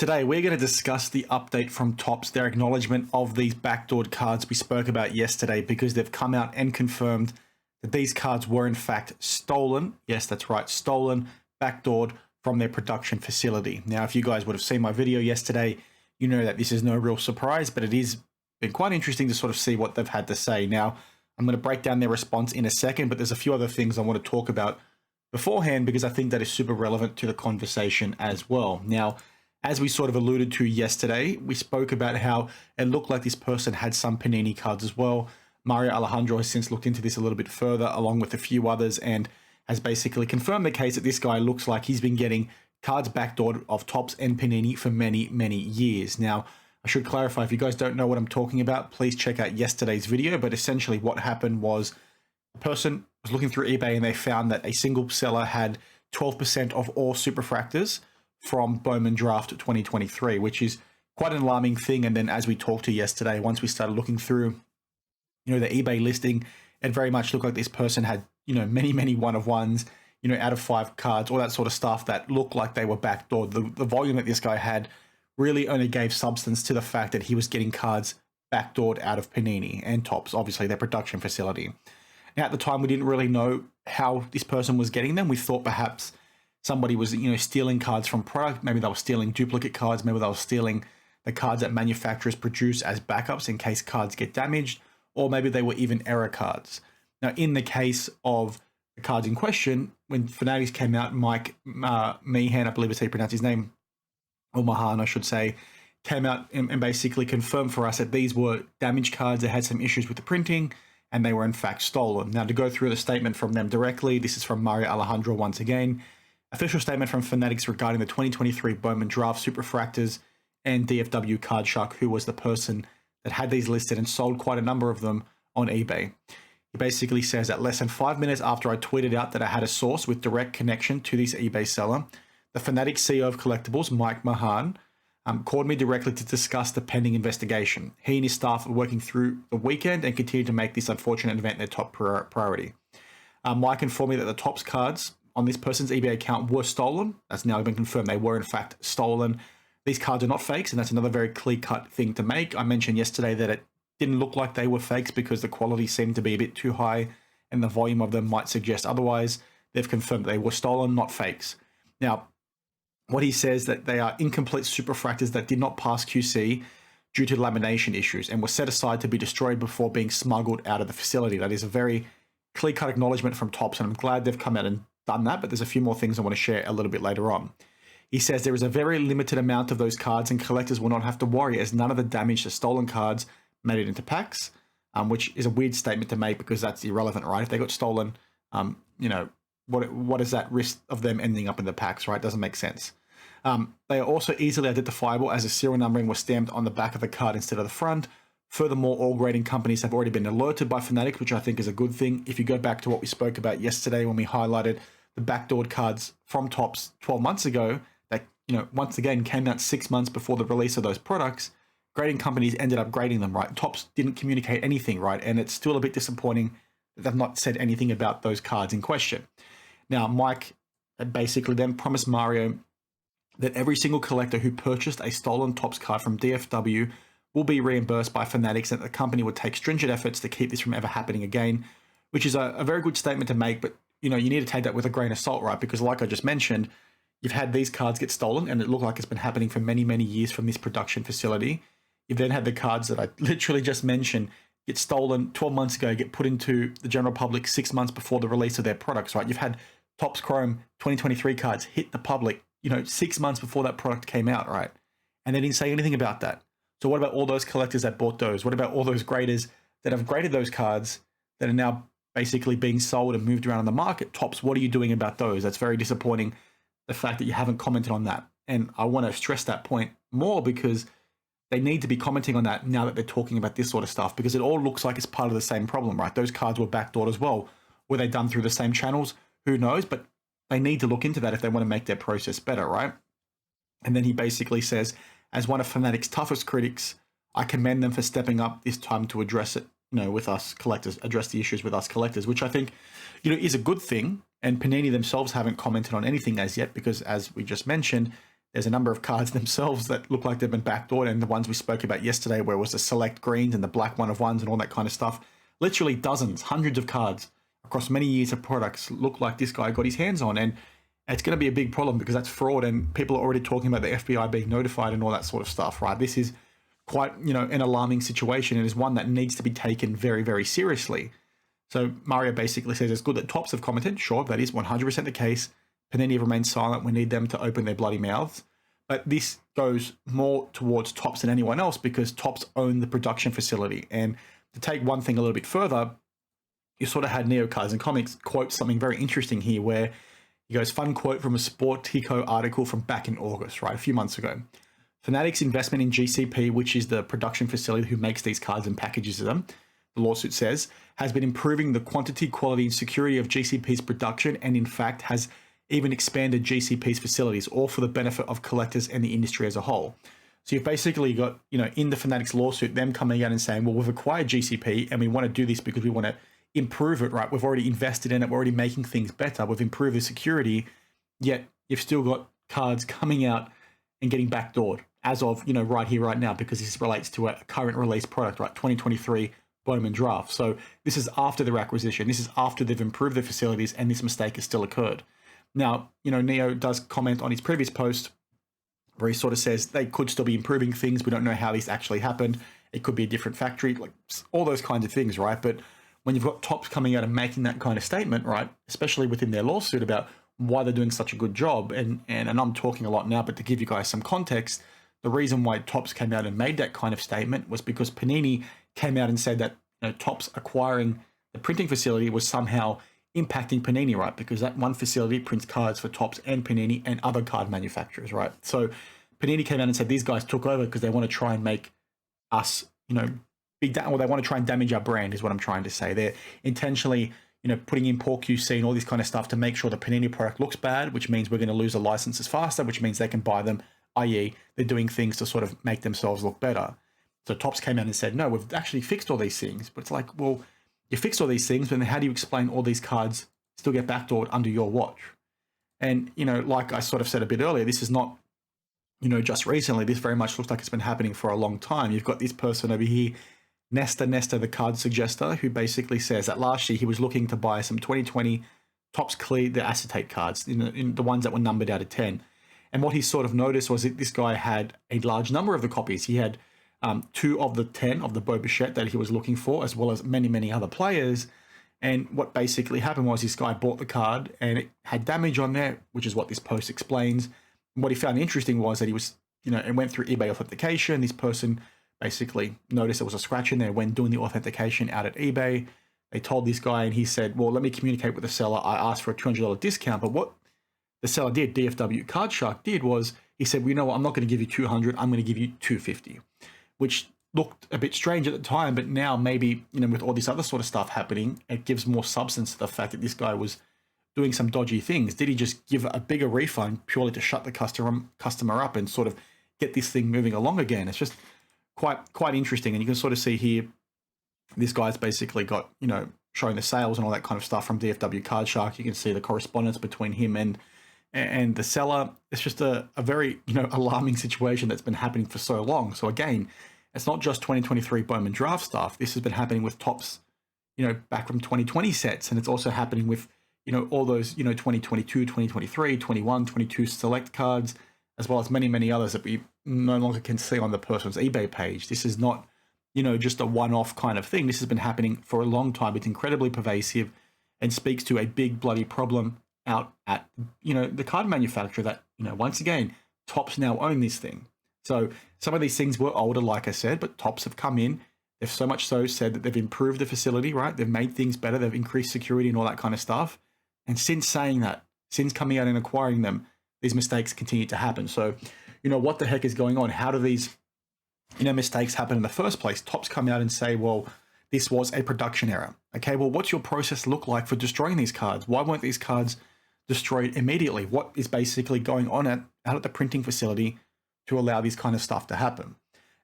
Today, we're going to discuss the update from Topps, their acknowledgement of these backdoored cards we spoke about yesterday, because they've come out and confirmed that these cards were in fact stolen. Yes, that's right, stolen, backdoored from their production facility. Now, if you guys would have seen my video yesterday, you know that this is no real surprise, but it is been quite interesting to sort of see what they've had to say. Now, I'm going to break down their response in a second, but there's a few other things I want to talk about beforehand because I think that is super relevant to the conversation as well. Now, as we sort of alluded to yesterday, we spoke about how it looked like this person had some Panini cards as well. Mario Alejandro has since looked into this a little bit further, along with a few others, and has basically confirmed the case that this guy looks like he's been getting cards backdoored of Topps and Panini for many, many years. Now, I should clarify, if you guys don't know what I'm talking about, please check out yesterday's video. But essentially what happened was a person was looking through eBay and they found that a single seller had 12% of all superfractors from Bowman Draft 2023, which is quite an alarming thing. And then as we talked to yesterday, once we started looking through, the eBay listing, it very much looked like this person had, many, many one-of-ones, out of 5 cards, all that sort of stuff that looked like they were backdoored. The volume that this guy had really only gave substance to the fact that he was getting cards backdoored out of Panini and Topps, obviously their production facility. Now, at the time, we didn't really know how this person was getting them. We thought perhaps somebody was, stealing cards from product. Maybe they were stealing duplicate cards. Maybe they were stealing the cards that manufacturers produce as backups in case cards get damaged, or maybe they were even error cards. Now, in the case of the cards in question, when Fanatics came out, Mike Meehan, I believe is how you pronounce his name, or Mahan, I should say, came out and basically confirmed for us that these were damaged cards that had some issues with the printing, and they were in fact stolen. Now, to go through the statement from them directly, this is from Mario Alejandro once again. Official statement from Fanatics regarding the 2023 Bowman Draft Superfractors and DFW Card Shark, who was the person that had these listed and sold quite a number of them on eBay. He basically says that less than 5 minutes after I tweeted out that I had a source with direct connection to this eBay seller, the Fanatics CEO of Collectibles, Mike Mahan, called me directly to discuss the pending investigation. He and his staff are working through the weekend and continue to make this unfortunate event their top priority. Mike informed me that the Topps cards on this person's eBay account were stolen. That's now been confirmed. They were in fact stolen. These cards are not fakes, and that's another very clear-cut thing to make. I mentioned yesterday that it didn't look like they were fakes because the quality seemed to be a bit too high and the volume of them might suggest otherwise. They've confirmed that they were stolen, not fakes. Now, what he says that they are incomplete superfractors that did not pass QC due to lamination issues and were set aside to be destroyed before being smuggled out of the facility. That is a very clear-cut acknowledgement from Topps, and I'm glad they've come out and done that, but there's a few more things I want to share a little bit later on. He says there is a very limited amount of those cards and collectors will not have to worry as none of the damaged or stolen cards made it into packs, which is a weird statement to make because that's irrelevant, right? If they got stolen, what is that risk of them ending up in the packs, right? Doesn't make sense. They are also easily identifiable as the serial numbering was stamped on the back of the card instead of the front. Furthermore, all grading companies have already been alerted by Fanatics, which I think is a good thing. If you go back to what we spoke about yesterday when we highlighted the backdoored cards from Topps 12 months ago, that, once again came out 6 months before the release of those products, grading companies ended up grading them, right? Topps didn't communicate anything, right? And it's still a bit disappointing that they've not said anything about those cards in question. Now, Mike basically then promised Mario that every single collector who purchased a stolen Topps card from DFW will be reimbursed by Fanatics, and the company would take stringent efforts to keep this from ever happening again, which is a very good statement to make, but you need to take that with a grain of salt, right? Because like I just mentioned, you've had these cards get stolen and it looked like it's been happening for many, many years from this production facility. You've then had the cards that I literally just mentioned get stolen 12 months ago, get put into the general public 6 months before the release of their products, right? You've had Topps Chrome 2023 cards hit the public, 6 months before that product came out, right? And they didn't say anything about that. So what about all those collectors that bought those? What about all those graders that have graded those cards that are now basically being sold and moved around on the market? Topps, what are you doing about those? That's very disappointing, the fact that you haven't commented on that. And I want to stress that point more because they need to be commenting on that now that they're talking about this sort of stuff, because it all looks like it's part of the same problem, right? Those cards were backdoored as well. Were they done through the same channels? Who knows? But they need to look into that if they want to make their process better, right? And then he basically says, as one of Fanatics' toughest critics, I commend them for stepping up this time to address it, with us collectors, address the issues with us collectors, which I think, is a good thing. And Panini themselves haven't commented on anything as yet because, as we just mentioned, There's a number of cards themselves that look like they've been backdoored, and the ones we spoke about yesterday where it was the select greens and the black 1 of 1s and all that kind of stuff. Literally dozens, hundreds of cards across many years of products look like this guy got his hands on, and it's going to be a big problem because that's fraud, and people are already talking about the FBI being notified and all that sort of stuff, right? This is quite, an alarming situation, and is one that needs to be taken very, very seriously. So Mario basically says it's good that Topps have commented. Sure, that is 100% the case. Panini have remained silent. We need them to open their bloody mouths. But this goes more towards Topps than anyone else because Topps own the production facility. And to take one thing a little bit further, you sort of had Neo Cards and Comics quote something very interesting here where he goes, fun quote from a Sportico article from back in August, right, a few months ago. Fanatics' investment in GCP, which is the production facility who makes these cards and packages them, the lawsuit says, has been improving the quantity, quality, and security of GCP's production, and in fact has even expanded GCP's facilities, all for the benefit of collectors and the industry as a whole. So you've basically got, in the Fanatics lawsuit, them coming out and saying, well, we've acquired GCP and we want to do this because we want to improve it, right? We've already invested in it. We're already making things better. We've improved the security, yet you've still got cards coming out and getting backdoored as of, right here, right now, because this relates to a current release product, right? 2023 Bowman draft. So this is after their acquisition. This is after they've improved their facilities and this mistake has still occurred. Now, Neo does comment on his previous post where he sort of says they could still be improving things. We don't know how this actually happened. It could be a different factory, like all those kinds of things, right? But when you've got Topps coming out and making that kind of statement, right, especially within their lawsuit about why they're doing such a good job, and I'm talking a lot now, but to give you guys some context, the reason why Topps came out and made that kind of statement was because Panini came out and said that Topps acquiring the printing facility was somehow impacting Panini, right? Because that one facility prints cards for Topps and Panini and other card manufacturers, right? So Panini came out and said these guys took over because they want to try and make us, they want to try and damage our brand is what I'm trying to say. They're intentionally, putting in poor QC and all this kind of stuff to make sure the Panini product looks bad, which means we're going to lose the licenses faster, which means they can buy them, i.e. they're doing things to sort of make themselves look better. So Topps came out and said, no, we've actually fixed all these things. But it's like, well, you fixed all these things, but then how do you explain all these cards still get backdoored under your watch? And, like I sort of said a bit earlier, this is not, just recently. This very much looks like it's been happening for a long time. You've got this person over here, Nesta, the card suggester, who basically says that last year he was looking to buy some 2020 Topps Clear, the acetate cards, in the ones that were numbered out of 10. And what he sort of noticed was that this guy had a large number of the copies. He had 2 of the 10 of the Bo Bichette that he was looking for, as well as many, many other players. And what basically happened was this guy bought the card and it had damage on there, which is what this post explains. And what he found interesting was that he was, it went through eBay authentication. This person basically noticed there was a scratch in there when doing the authentication out at eBay. They told this guy and he said, well, let me communicate with the seller. I asked for a $200 discount. But what the seller did, DFW Card Shark did, was he said, well, you know what, I'm not going to give you $200. I'm going to give you $250. Which looked a bit strange at the time, but now maybe, with all this other sort of stuff happening, it gives more substance to the fact that this guy was doing some dodgy things. Did he just give a bigger refund purely to shut the customer up and sort of get this thing moving along again? It's just quite interesting. And you can sort of see here, this guy's basically got, showing the sales and all that kind of stuff from DFW Card Shark. You can see the correspondence between him and the seller. It's just a very, alarming situation that's been happening for so long. So again, it's not just 2023 Bowman draft stuff. This has been happening with Topps, back from 2020 sets. And it's also happening with, all those, 2022, 2023, 21, 22 select cards, as well as many, many others that we no longer can see on the person's eBay page. This is not, just a one-off kind of thing. This has been happening for a long time. It's incredibly pervasive and speaks to a big bloody problem out at, the card manufacturer that, once again, Topps now own this thing. So some of these things were older, like I said, but Topps have come in. They've so much so said that they've improved the facility, right? They've made things better. They've increased security and all that kind of stuff. And since saying that, since coming out and acquiring them, these mistakes continue to happen. So, what the heck is going on? How do these, mistakes happen in the first place? Topps come out and say, well, this was a production error. Okay, well, what's your process look like for destroying these cards? Why weren't these cards destroyed immediately? What is basically going on out at the printing facility to allow this kind of stuff to happen?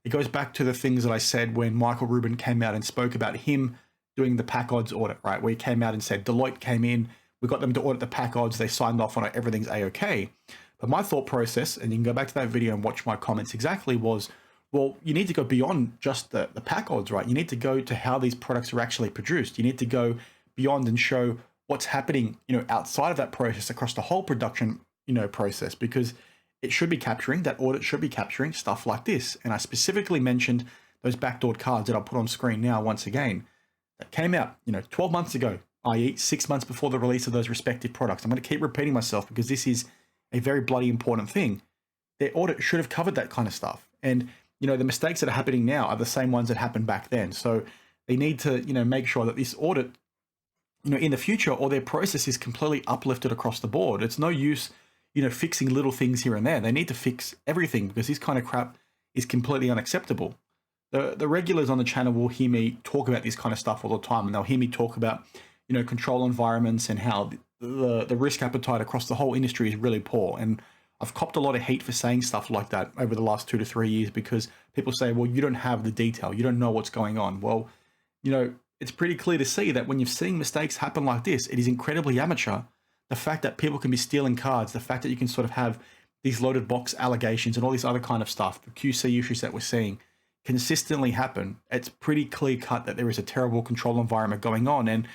It goes back to the things that I said when Michael Rubin came out and spoke about him doing the pack odds audit, right? Where he came out and said Deloitte came in, we got them to audit the pack odds, they signed off on it, everything's A-OK. But my thought process, and you can go back to that video and watch my comments exactly, was, well, you need to go beyond just the pack odds, right? You need to go to how these products are actually produced. You need to go beyond and show what's happening, outside of that process across the whole production, process, because it should be capturing, that audit should be capturing stuff like this. And I specifically mentioned those backdoored cards that I'll put on screen now once again that came out, 12 months ago, i.e. 6 months before the release of those respective products. I'm going to keep repeating myself because this is a very bloody important thing. Their audit should have covered that kind of stuff. And, the mistakes that are happening now are the same ones that happened back then. So they need to, make sure that this audit, in the future, or their process is completely uplifted across the board. It's no use, fixing little things here and there. They need to fix everything because this kind of crap is completely unacceptable. The regulars on the channel will hear me talk about this kind of stuff all the time, and they'll hear me talk about, control environments and how the risk appetite across the whole industry is really poor. And I've copped a lot of heat for saying stuff like that over the last 2 to 3 years because people say, well, you don't have the detail. You don't know what's going on. Well, it's pretty clear to see that when you're seeing mistakes happen like this, it is incredibly amateur. The fact that people can be stealing cards, the fact that you can sort of have these loaded box allegations and all this other kind of stuff, the QC issues that we're seeing consistently happen, it's pretty clear cut that there is a terrible control environment going on. And,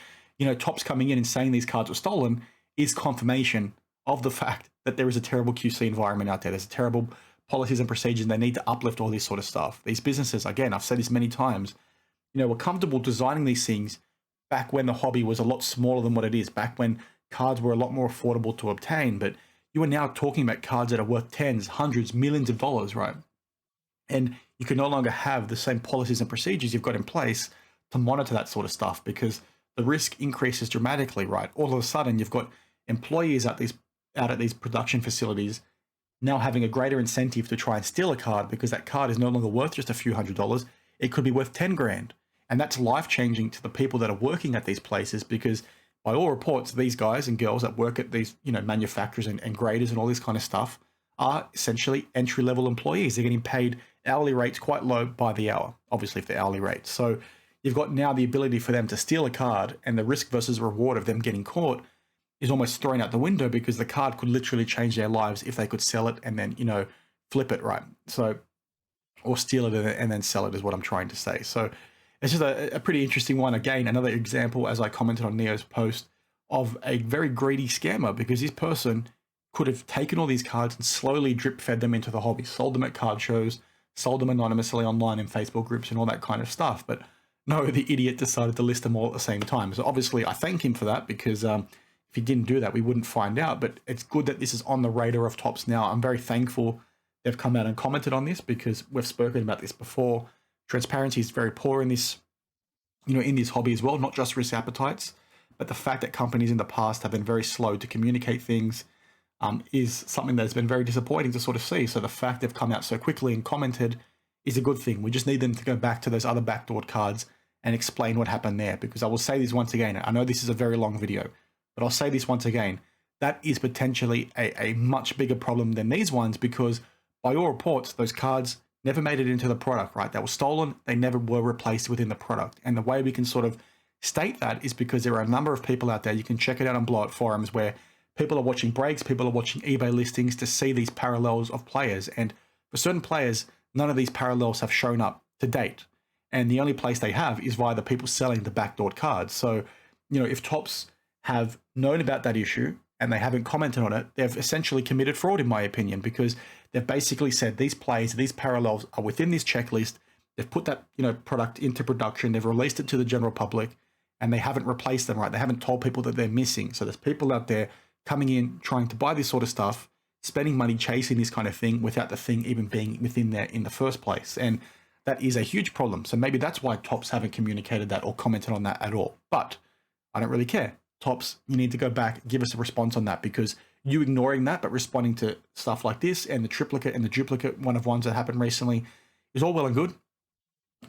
Topps coming in and saying these cards were stolen is confirmation of the fact that there is a terrible QC environment out there. There's terrible policies and procedures, and they need to uplift all this sort of stuff. These businesses, again, I've said this many times, were comfortable designing these things back when the hobby was a lot smaller than what it is, back when cards were a lot more affordable to obtain. But you are now talking about cards that are worth tens, hundreds, millions of dollars, right? And you can no longer have the same policies and procedures you've got in place to monitor that sort of stuff because the risk increases dramatically, right? All of a sudden, you've got employees out at these production facilities now having a greater incentive to try and steal a card because that card is no longer worth just a few $100s. It could be worth 10 grand. And that's life-changing to the people that are working at these places because by all reports, these guys and girls that work at these, manufacturers and graders and all this kind of stuff are essentially entry-level employees. They're getting paid hourly rates quite low by the hour, obviously if they're hourly rates. So you've got now the ability for them to steal a card, and the risk versus reward of them getting caught is almost thrown out the window because the card could literally change their lives if they could sell it and then, flip it, right? So, or steal it and then sell it is what I'm trying to say. So it's just a pretty interesting one. Again, another example, as I commented on Neo's post, of a very greedy scammer because this person could have taken all these cards and slowly drip fed them into the hobby, sold them at card shows, sold them anonymously online in Facebook groups and all that kind of stuff. But no, the idiot decided to list them all at the same time. So obviously I thank him for that because if he didn't do that, we wouldn't find out. But it's good that this is on the radar of Topps now. I'm very thankful they've come out and commented on this because we've spoken about this before. Transparency is very poor in this, in this hobby as well, not just risk appetites, but the fact that companies in the past have been very slow to communicate things is something that's been very disappointing to sort of see. So the fact they've come out so quickly and commented is a good thing. We just need them to go back to those other backdoored cards and explain what happened there, because I will say this once again. I know this is a very long video, but I'll say this once again. That is potentially a much bigger problem than these ones because by all reports, those cards never made it into the product, right? They were stolen. They never were replaced within the product. And the way we can sort of state that is because there are a number of people out there. You can check it out on Blowout forums where people are watching breaks, people are watching eBay listings to see these parallels of players. And for certain players, none of these parallels have shown up to date. And the only place they have is via the people selling the backdoored cards. So, if Topps have known about that issue and they haven't commented on it, they've essentially committed fraud, in my opinion, because they've basically said these plays, these parallels are within this checklist. They've put that, product into production. They've released it to the general public and they haven't replaced them, right? They haven't told people that they're missing. So there's people out there coming in, trying to buy this sort of stuff, spending money chasing this kind of thing without the thing even being within there in the first place. And that is a huge problem. So maybe that's why Topps haven't communicated that or commented on that at all. But I don't really care. Topps, you need to go back, give us a response on that, because you ignoring that but responding to stuff like this and the triplicate and the duplicate one-of-ones that happened recently is all well and good,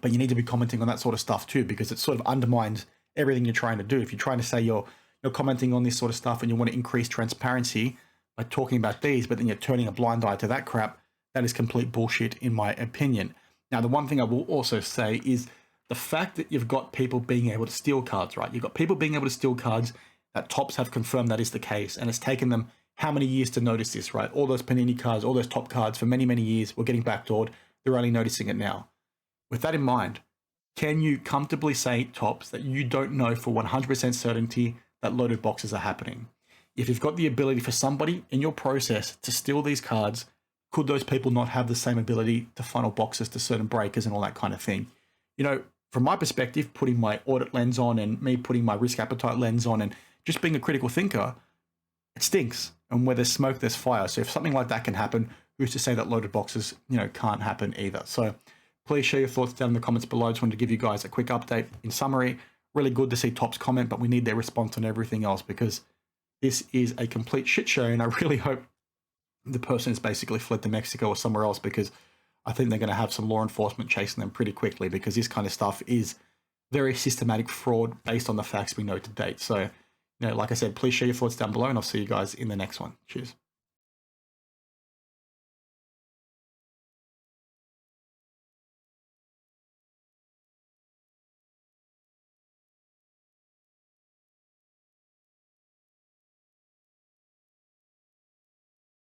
but you need to be commenting on that sort of stuff too, because it sort of undermines everything you're trying to do. If you're trying to say you're commenting on this sort of stuff and you want to increase transparency by talking about these, but then you're turning a blind eye to that crap, that is complete bullshit in my opinion. Now, the one thing I will also say is the fact that you've got people being able to steal cards, right? You've got people being able to steal cards that Topps have confirmed that is the case, and it's taken them how many years to notice this, right? All those Panini cards, all those top cards for many, many years were getting backdoored. They're only noticing it now. With that in mind, can you comfortably say, Tops, that you don't know for 100% certainty that loaded boxes are happening? If you've got the ability for somebody in your process to steal these cards, could those people not have the same ability to funnel boxes to certain breakers and all that kind of thing? You know, from my perspective, putting my audit lens on and me putting my risk appetite lens on and just being a critical thinker, it stinks. And where there's smoke, there's fire. So if something like that can happen, who's to say that loaded boxes, can't happen either? So please share your thoughts down in the comments below. I just wanted to give you guys a quick update. In summary, really good to see Top's comment, but we need their response on everything else because this is a complete shit show. And I really hope the person has basically fled to Mexico or somewhere else, because I think they're going to have some law enforcement chasing them pretty quickly, because this kind of stuff is very systematic fraud based on the facts we know to date. So, like I said, please share your thoughts down below, and I'll see you guys in the next one. Cheers.